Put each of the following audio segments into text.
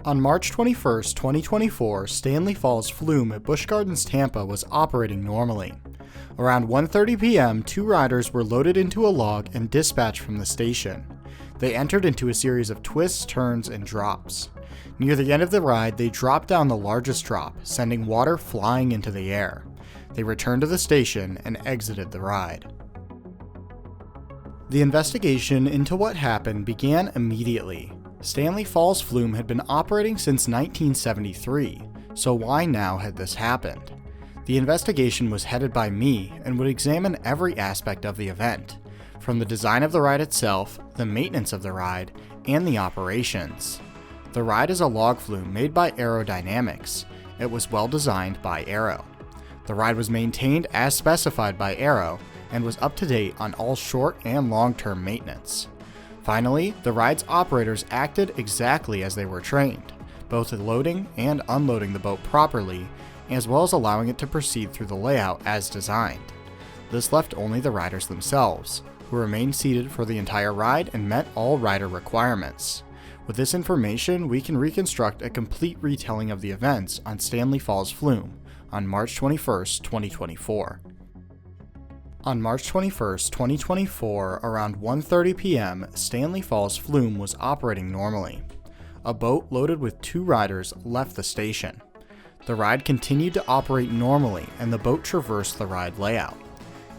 On March 21, 2024, Stanley Falls Flume at Busch Gardens Tampa was operating normally. Around 1:30 p.m., two riders were loaded into a log and dispatched from the station. They entered into a series of twists, turns, and drops. Near the end of the ride, they dropped down the largest drop, sending water flying into the air. They returned to the station and exited the ride. The investigation into what happened began immediately. Stanley Falls Flume had been operating since 1973, so why now had this happened? The investigation was headed by me and would examine every aspect of the event, from the design of the ride itself, the maintenance of the ride, and the operations. The ride is a log flume made by Aerodynamics. It was well designed by Aero. The ride was maintained as specified by Aero and was up to date on all short and long-term maintenance. Finally, the ride's operators acted exactly as they were trained, both loading and unloading the boat properly, as well as allowing it to proceed through the layout as designed. This left only the riders themselves, who remained seated for the entire ride and met all rider requirements. With this information, we can reconstruct a complete retelling of the events on Stanley Falls Flume on March 21, 2024. On March 21, 2024, around 1:30 p.m., Stanley Falls Flume was operating normally. A boat loaded with two riders left the station. The ride continued to operate normally and the boat traversed the ride layout.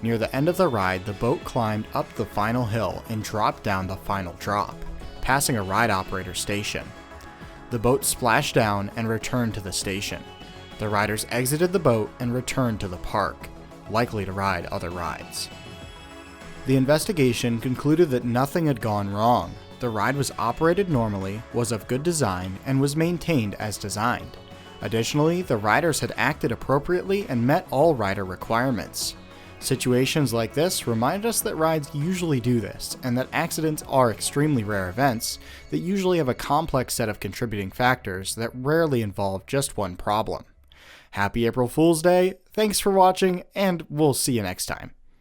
Near the end of the ride, the boat climbed up the final hill and dropped down the final drop, passing a ride operator station. The boat splashed down and returned to the station. The riders exited the boat and returned to the park, likely to ride other rides. The investigation concluded that nothing had gone wrong. The ride was operated normally, was of good design, and was maintained as designed. Additionally, the riders had acted appropriately and met all rider requirements. Situations like this remind us that rides usually do this, and that accidents are extremely rare events that usually have a complex set of contributing factors that rarely involve just one problem. Happy April Fool's Day, thanks for watching, and we'll see you next time.